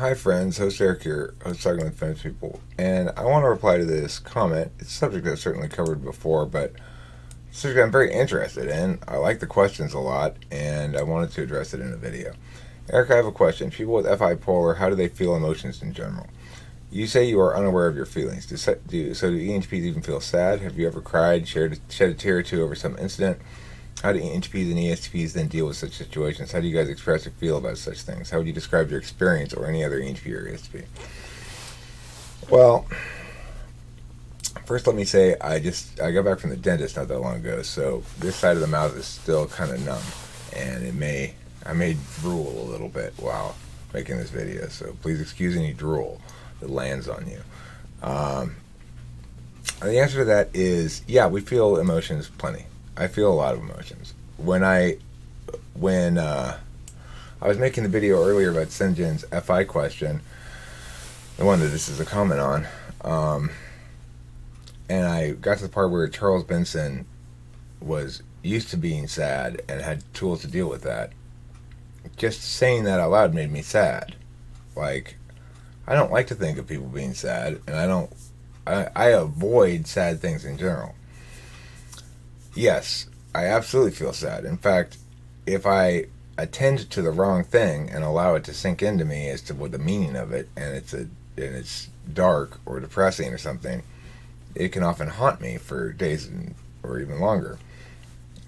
Hi friends, host Eric here, host Talking with Famous People, and I want to reply to this comment. It's a subject I've certainly covered before, but it's a subject I'm very interested in. I like the questions a lot, and I wanted to address it in a video. Eric, I have a question. People with FI polar, how do they feel emotions in general? You say you are unaware of your feelings. Do ENTPs even feel sad? Have you ever cried, shed a tear or two over some incident? How do ENTPs and ESTPs then deal with such situations? How do you guys express or feel about such things? How would you describe your experience or any other ENTP or ESTP? Well, first let me say I got back from the dentist not that long ago, so this side of the mouth is still kind of numb, and I may drool a little bit while making this video, so please excuse any drool that lands on you. The answer to that is, yeah, we feel emotions plenty. I feel a lot of emotions. When I was making the video earlier about Sinjin's FI question, the one that this is a comment on, and I got to the part where Charles Benson was used to being sad and had tools to deal with that. Just saying that out loud made me sad. Like, I don't like to think of people being sad, and I avoid sad things in general. Yes, I absolutely feel sad. In fact, if I attend to the wrong thing and allow it to sink into me as to what the meaning of it, and it's dark or depressing or something, it can often haunt me for days or even longer.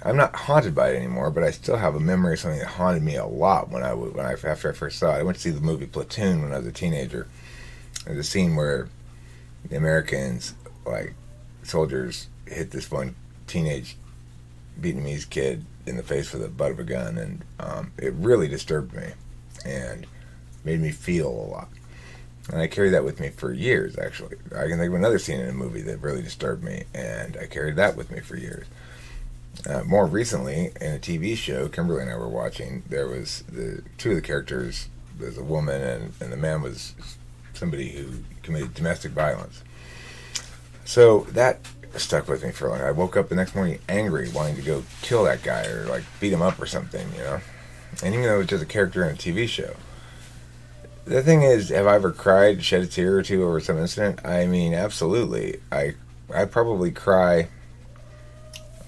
I'm not haunted by it anymore, but I still have a memory of something that haunted me a lot after I first saw it. I went to see the movie Platoon when I was a teenager. There's a scene where the Americans, like soldiers, hit this one teenage Vietnamese kid in the face with the butt of a gun, and it really disturbed me and made me feel a lot. And I carried that with me for years, actually. I can think of another scene in a movie that really disturbed me, and I carried that with me for years. More recently, in a TV show Kimberly and I were watching, there was two of the characters. There's a woman, and the man was somebody who committed domestic violence. So that stuck with me for a long time. I woke up the next morning angry, wanting to go kill that guy or like beat him up or something, you know. And even though it was just a character in a TV show, the thing is, have I ever cried, shed a tear or two over some incident? I mean, absolutely. I probably cry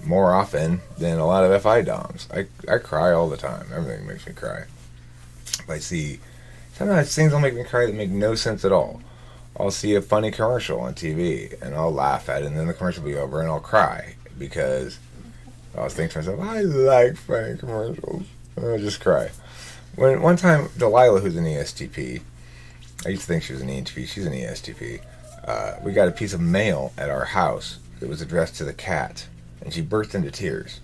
more often than a lot of FI DOMs. I cry all the time. Everything makes me cry. Sometimes things will make me cry that make no sense at all. I'll see a funny commercial on TV and I'll laugh at it, and then the commercial will be over and I'll cry because I was thinking to myself, I like funny commercials. And I'll just cry. One time, Delilah, who's an ESTP, I used to think she was an ENTP, she's an ESTP, we got a piece of mail at our house that was addressed to the cat, and she burst into tears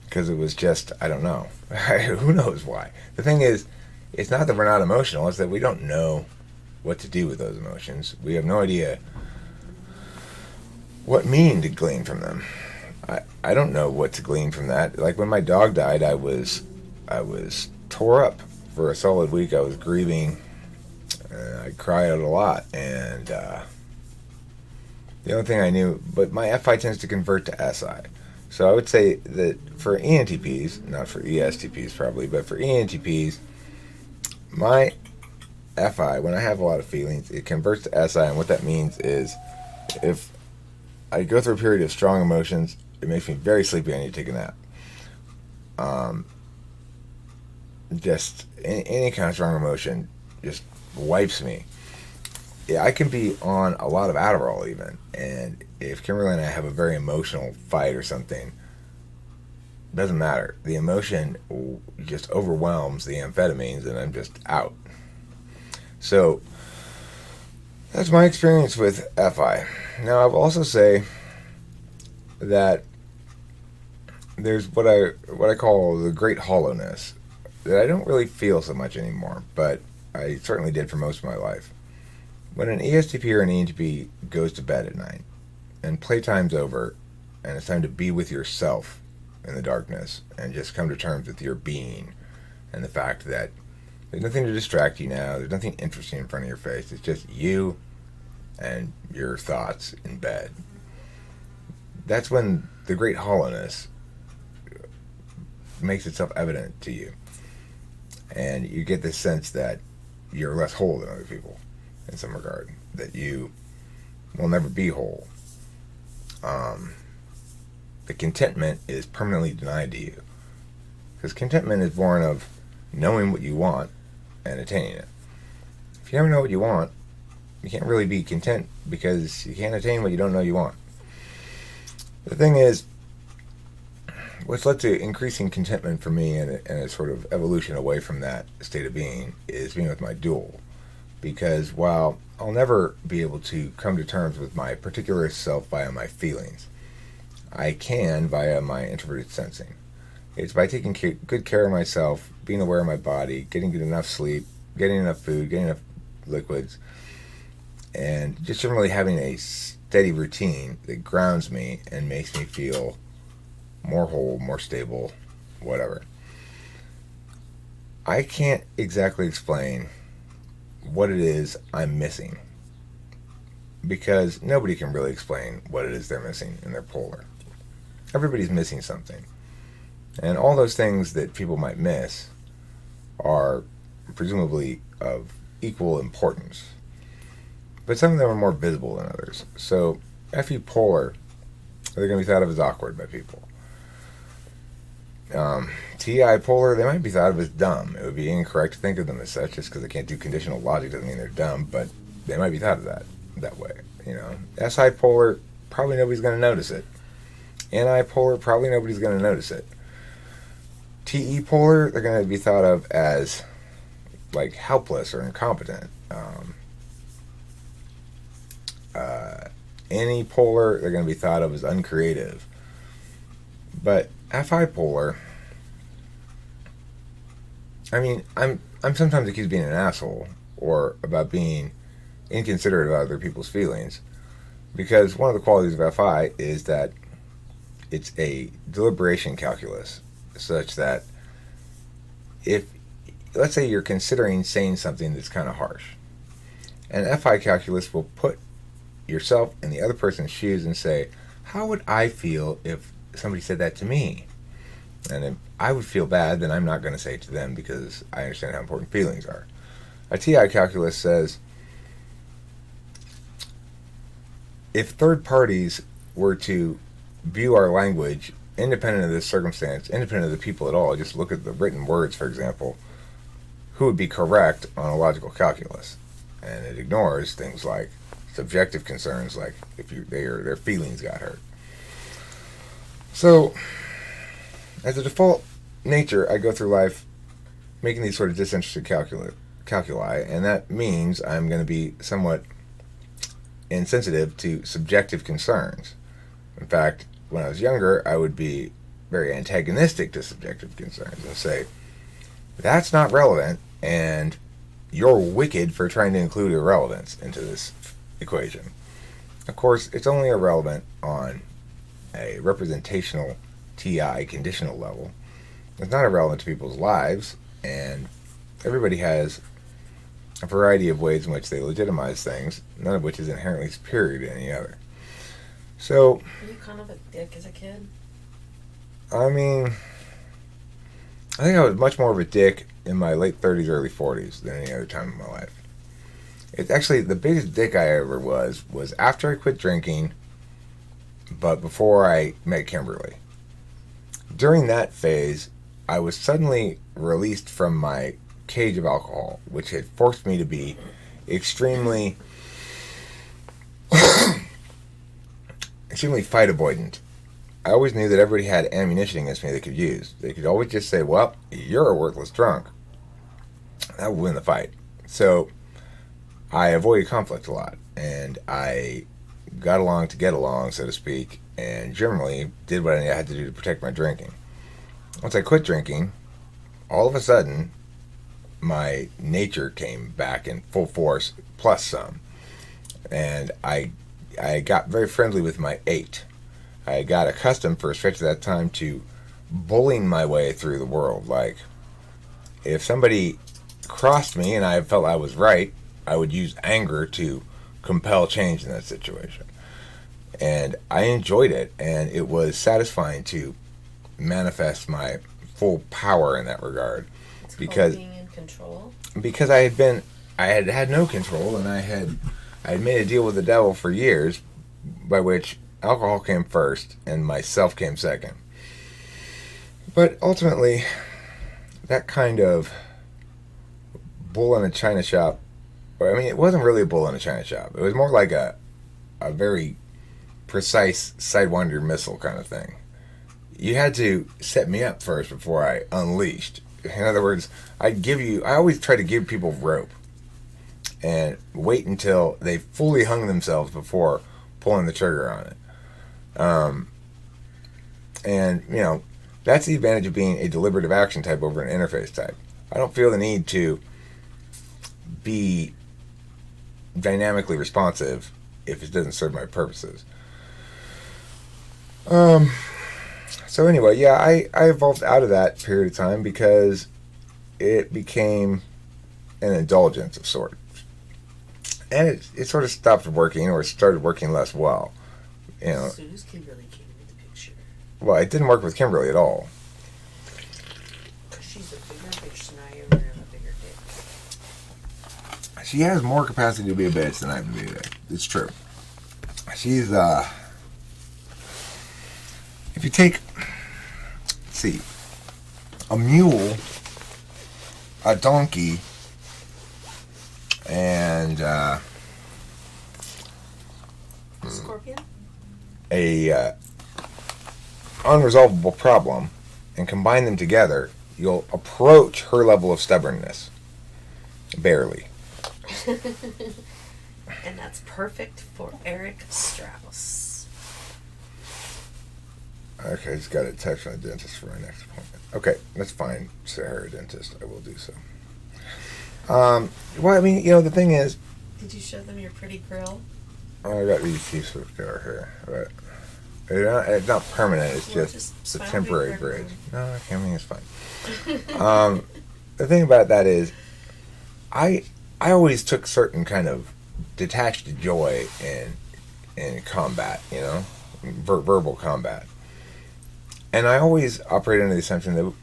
because it was just, I don't know. Who knows why? The thing is, it's not that we're not emotional, it's that we don't know what to do with those emotions. We have no idea what meaning to glean from them. I don't know what to glean from that. Like when my dog died, I was tore up for a solid week. I was grieving. I cried out a lot, and the only thing I knew, but my FI tends to convert to SI. So I would say that for ENTPs, not for ESTPs probably, but for ENTPs, my FI, when I have a lot of feelings, it converts to SI, and what that means is if I go through a period of strong emotions, it makes me very sleepy. I need to take a nap. Just any kind of strong emotion just wipes me. Yeah, I can be on a lot of Adderall even, and if Kimberly and I have a very emotional fight or something, it doesn't matter. The emotion just overwhelms the amphetamines, and I'm just out. So that's my experience with FI. Now, I will also say that there's what I call the great hollowness that I don't really feel so much anymore, but I certainly did for most of my life. When an ESTP or an ENTP goes to bed at night and playtime's over and it's time to be with yourself in the darkness and just come to terms with your being and the fact that there's nothing to distract you now, there's nothing interesting in front of your face, it's just you and your thoughts in bed. That's when the great hollowness makes itself evident to you. And you get this sense that you're less whole than other people in some regard, that you will never be whole. The contentment is permanently denied to you, because contentment is born of knowing what you want and attaining it. If you never know what you want, you can't really be content, because you can't attain what you don't know you want. The thing is, what's led to increasing contentment for me and a sort of evolution away from that state of being is being with my dual. Because while I'll never be able to come to terms with my particular self via my feelings, I can via my introverted sensing. It's by taking good care of myself, being aware of my body, getting good enough sleep, getting enough food, getting enough liquids, and just generally having a steady routine that grounds me and makes me feel more whole, more stable, whatever. I can't exactly explain what it is I'm missing, because nobody can really explain what it is they're missing in their polar. Everybody's missing something. And all those things that people might miss are presumably of equal importance. But some of them are more visible than others. So, FE polar, they're going to be thought of as awkward by people. TI polar, they might be thought of as dumb. It would be incorrect to think of them as such. Just because they can't do conditional logic doesn't mean they're dumb, but they might be thought of that way. You know, SI polar, probably nobody's going to notice it. NI polar, probably nobody's going to notice it. TE polar, they're going to be thought of as like helpless or incompetent. NE polar, they're going to be thought of as uncreative. But FI polar, I mean, I'm sometimes accused of being an asshole or about being inconsiderate about other people's feelings, because one of the qualities of FI is that it's a deliberation calculus, such that if, let's say you're considering saying something that's kind of harsh, and FI calculus will put yourself in the other person's shoes and say, how would I feel if somebody said that to me? And if I would feel bad, then I'm not going to say it to them, because I understand how important feelings are. A TI calculus says, if third parties were to view our language independent of this circumstance, independent of the people at all, just look at the written words, for example, who would be correct on a logical calculus? And it ignores things like subjective concerns, like if their feelings got hurt. So, as a default nature, I go through life making these sort of disinterested calculi, and that means I'm going to be somewhat insensitive to subjective concerns. In fact, when I was younger, I would be very antagonistic to subjective concerns and say, that's not relevant, and you're wicked for trying to include irrelevance into this equation. Of course, it's only irrelevant on a representational TI conditional level. It's not irrelevant to people's lives, and everybody has a variety of ways in which they legitimize things, none of which is inherently superior to any other. So, were you kind of a dick as a kid? I mean, I think I was much more of a dick in my late 30s, early 40s than any other time in my life. It's actually the biggest dick I ever was after I quit drinking, but before I met Kimberly. During that phase, I was suddenly released from my cage of alcohol, which had forced me to be extremely fight avoidant. I always knew that everybody had ammunition against me they could use. They could always just say, well, you're a worthless drunk. That would win the fight. So I avoided conflict a lot, and I got along to get along, so to speak, and generally did what I had to do to protect my drinking. Once I quit drinking, all of a sudden, my nature came back in full force, plus some. And I got very friendly with my 8. I got accustomed for a stretch of that time to bullying my way through the world. Like, if somebody crossed me and I felt I was right, I would use anger to compel change in that situation. And I enjoyed it, and it was satisfying to manifest my full power in that regard. It's because called being in control. Because I had been I had no control, and I had made a deal with the devil for years, by which alcohol came first and myself came second. But ultimately, that kind of bull in a china shop. I mean, it wasn't really a bull in a china shop. It was more like a very precise Sidewinder missile kind of thing. You had to set me up first before I unleashed. In other words, I always try to give people rope and wait until they fully hung themselves before pulling the trigger on it. And, that's the advantage of being a deliberative action type over an interface type. I don't feel the need to be dynamically responsive if it doesn't serve my purposes. So anyway, yeah, I evolved out of that period of time because it became an indulgence of sorts. And it sort of stopped working, or it started working less well. As soon as Kimberly came into the picture. Well, it didn't work with Kimberly at all. Because she's a bigger bitch than I am and have a bigger dick. She has more capacity to be a bitch than I can be a dick. It's true. She's, if you take, let's see, a mule, a donkey, and Scorpion? a unresolvable problem, and combine them together, you'll approach her level of stubbornness. Barely. And that's perfect for Eric Strauss. Okay, I just got a text from the dentist for my next appointment. Okay, that's fine. Say her a dentist. I will do so. Well, I mean, the thing is... Did you show them your pretty grill? I got these teeth sort of here, but it's not permanent. It's just a temporary bridge. No, I mean, it's fine. The thing about that is, I always took certain kind of detached joy in combat, verbal combat. And I always operated under the assumption that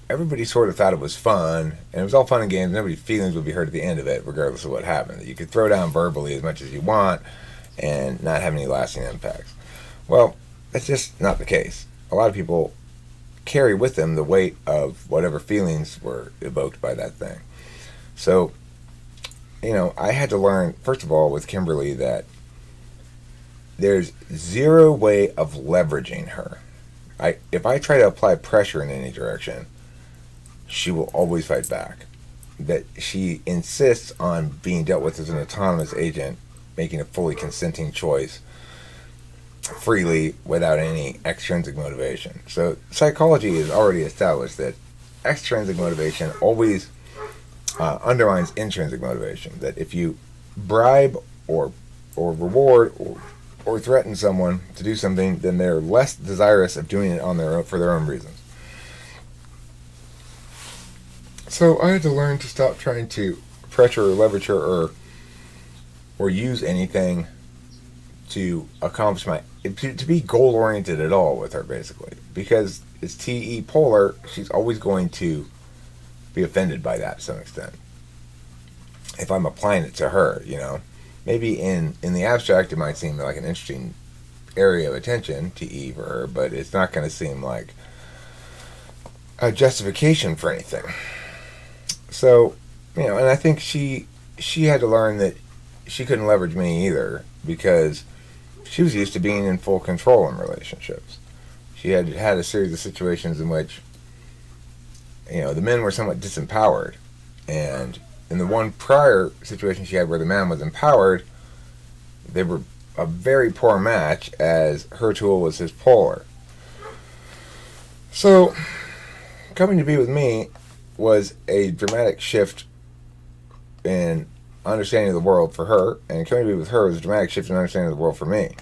everybody sort of thought it was fun, and it was all fun and games. Nobody's feelings would be hurt at the end of it, regardless of what happened. That you could throw down verbally as much as you want and not have any lasting impacts. Well, that's just not the case. A lot of people carry with them the weight of whatever feelings were evoked by that thing. So, I had to learn, first of all, with Kimberly, that there's zero way of leveraging her. If I try to apply pressure in any direction, she will always fight back. That she insists on being dealt with as an autonomous agent, making a fully consenting choice freely without any extrinsic motivation. So psychology has already established that extrinsic motivation always undermines intrinsic motivation. That if you bribe or reward or threaten someone to do something, then they're less desirous of doing it on their own, for their own reasons. So I had to learn to stop trying to pressure or leverage her or use anything to accomplish to be goal oriented at all with her, basically, because it's TE polar. She's always going to be offended by that to some extent if I'm applying it to her. Maybe in the abstract it might seem like an interesting area of attention, TE for her, but it's not going to seem like a justification for anything. So, and I think she had to learn that she couldn't leverage me either, because she was used to being in full control in relationships. She had had a series of situations in which, the men were somewhat disempowered, and in the one prior situation she had where the man was empowered, they were a very poor match, as her tool was his polar. So, coming to be with me was a dramatic shift in understanding of the world for her, and coming to be with her was a dramatic shift in understanding of the world for me.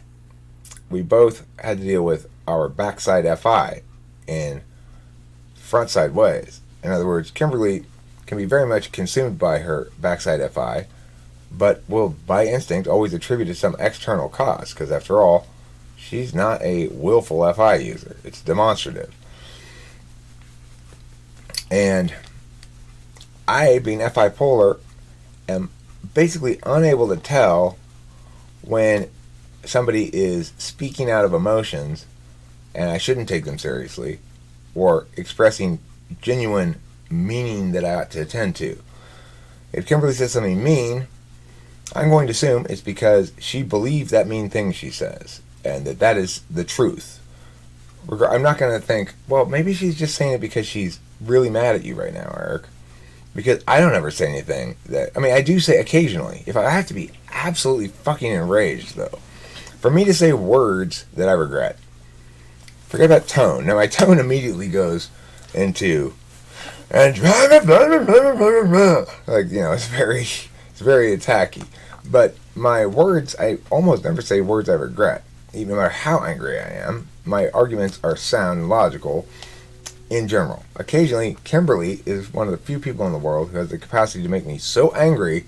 We both had to deal with our backside FI in frontside ways. In other words, Kimberly can be very much consumed by her backside FI, but will, by instinct, always attribute it to some external cause, because after all, she's not a willful FI user. It's demonstrative. And I, being FI polar, am basically unable to tell when somebody is speaking out of emotions and I shouldn't take them seriously, or expressing genuine meaning that I ought to attend to. If Kimberly says something mean, I'm going to assume it's because she believes that mean thing she says, and that is the truth. I'm not going to think, well, maybe she's just saying it because she's really mad at you right now, Eric. Because I don't ever say anything that... I mean, I do say occasionally. If I have to be absolutely fucking enraged, though. For me to say words that I regret. Forget about tone. Now, my tone immediately goes into... And... Like, you know, it's very attacky. But my words, I almost never say words I regret. Even no matter how angry I am. My arguments are sound and logical in general. Occasionally, Kimberly is one of the few people in the world who has the capacity to make me so angry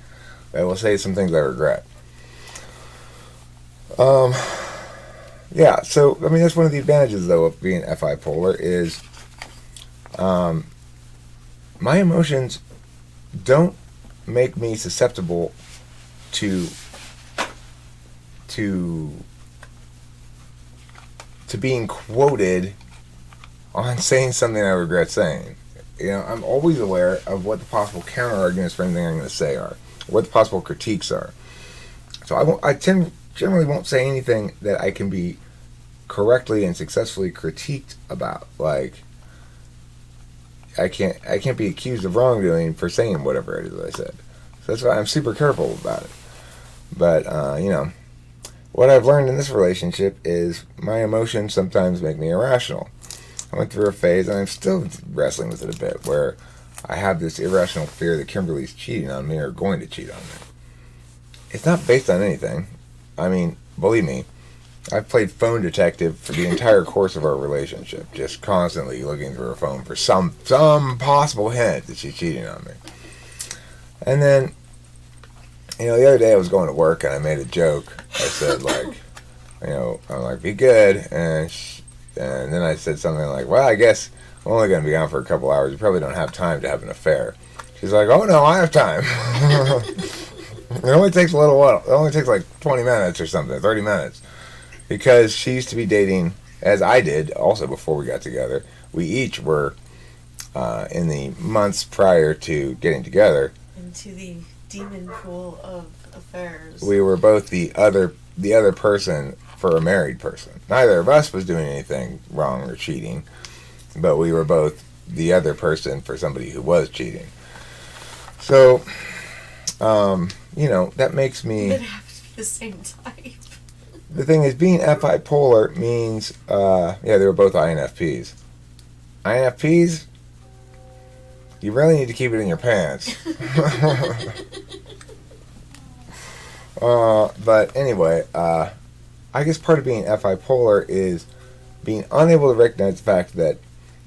that I will say some things I regret. Yeah, so, I mean, that's one of the advantages, though, of being FI polar is my emotions don't make me susceptible to being quoted on saying something I regret saying. You know, I'm always aware of what the possible counter arguments for anything I'm going to say are, what the possible critiques are. So I generally won't say anything that I can be correctly and successfully critiqued about. Like, I can't be accused of wrongdoing for saying whatever it is I said. So that's why I'm super careful about it. But you know, what I've learned in this relationship is my emotions sometimes make me irrational. I went through a phase, and I'm still wrestling with it a bit, where I have this irrational fear that Kimberly's cheating on me or going to cheat on me. It's not based on anything. I mean, believe me, I've played phone detective for the entire course of our relationship, just constantly looking through her phone for some possible hint that she's cheating on me. And then, you know, the other day I was going to work, and I made a joke. I said, like, you know, I'm like, be good, and then I said something like, well, I guess I'm only going to be gone for a couple hours. You probably don't have time to have an affair. She's like, oh, no, I have time. It only takes a little while. It only takes like 20 minutes or something, 30 minutes. Because she used to be dating, as I did, also before we got together. We each were, in the months prior to getting together. Into the demon pool of affairs. We were both the other person for a married person. Neither of us was doing anything wrong or cheating, but we were both the other person for somebody who was cheating. So, you know, that makes me... It have to be the same type. The thing is, being FI polar means, yeah, they were both INFPs. INFPs, you really need to keep it in your pants. But anyway, I guess part of being FI polar is being unable to recognize the fact that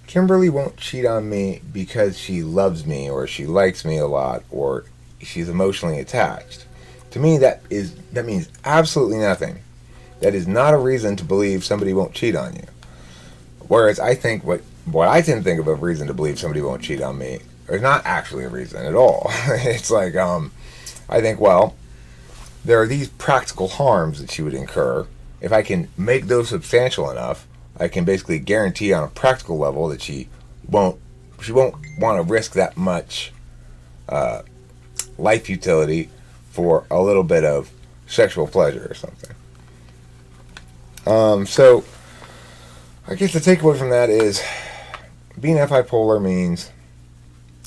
Kimberly won't cheat on me because she loves me or she likes me a lot or she's emotionally attached. To me, that means absolutely nothing. That is not a reason to believe somebody won't cheat on you. Whereas I think what I tend to think of a reason to believe somebody won't cheat on me is not actually a reason at all. It's like, I think, well, there are these practical harms that she would incur. If I can make those substantial enough, I can basically guarantee on a practical level that she won't want to risk that much life utility for a little bit of sexual pleasure or something. So I guess the takeaway from that is being FI polar means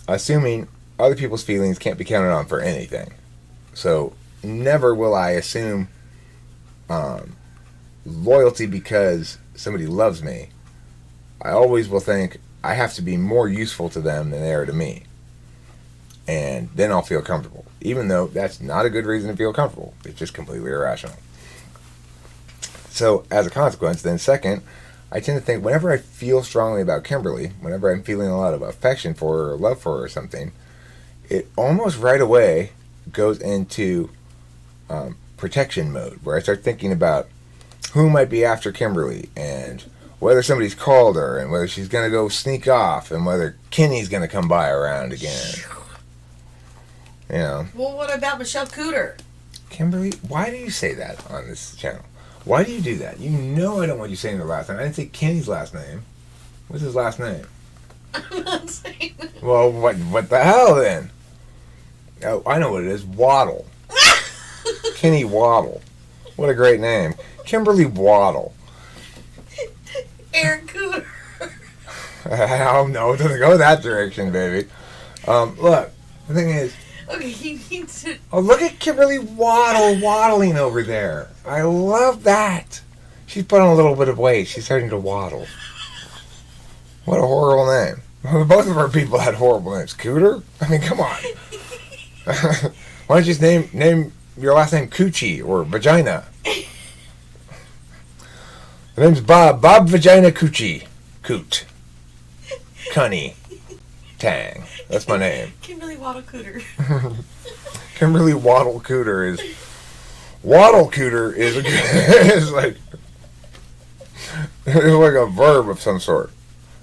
assuming other people's feelings can't be counted on for anything. So never will I assume loyalty because somebody loves me. I always will think I have to be more useful to them than they are to me. And then I'll feel comfortable. Even though that's not a good reason to feel comfortable. It's just completely irrational. So as a consequence, then second, I tend to think whenever I feel strongly about Kimberly, whenever I'm feeling a lot of affection for her or love for her or something, it almost right away goes into protection mode, where I start thinking about who might be after Kimberly and whether somebody's called her and whether she's going to go sneak off and whether Kenny's going to come by around again. You know. Well, what about Michelle Cooter? Kimberly, why do you say that on this channel? Why do you do that? You know I don't want you saying their last name. I didn't say Kenny's last name. What's his last name? I'm not saying that. Well, what the hell then? Oh, I know what it is. Waddle. Kenny Waddle. What a great name. Kimberly Waddle. Aaron Cooter. Oh, no, it doesn't go that direction, baby. Look, the thing is... Okay, he needs to... Oh, look at Kimberly Waddle waddling over there. I love that. She's put on a little bit of weight. She's starting to waddle. What a horrible name. Both of our people had horrible names. Cooter? I mean, come on. Why don't you just name your last name Coochie or Vagina? The name's Bob. Bob Vagina Coochie. Coot. Cunny. Tang. That's my name. Kimberly Waddle Cooter. Kimberly Waddle Cooter is... Waddle Cooter is is like... It's like a verb of some sort.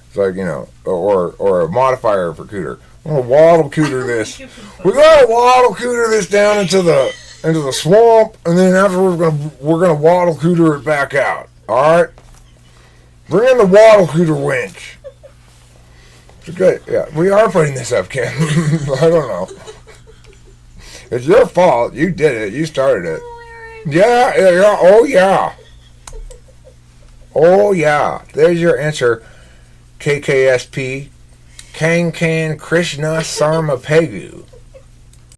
It's like, you know, or a modifier for cooter. We're gonna waddle cooter this. We're gonna waddle cooter this down into the swamp, and then afterwards we're gonna waddle cooter it back out. All right. Bring in the waddle cooter winch. It's good. Yeah, we are putting this up, Kim. I don't know. It's your fault. You did it. You started it. Yeah. Oh yeah. Oh yeah. There's your answer. KKSP, Kangkan Krishna Sarma Pegu.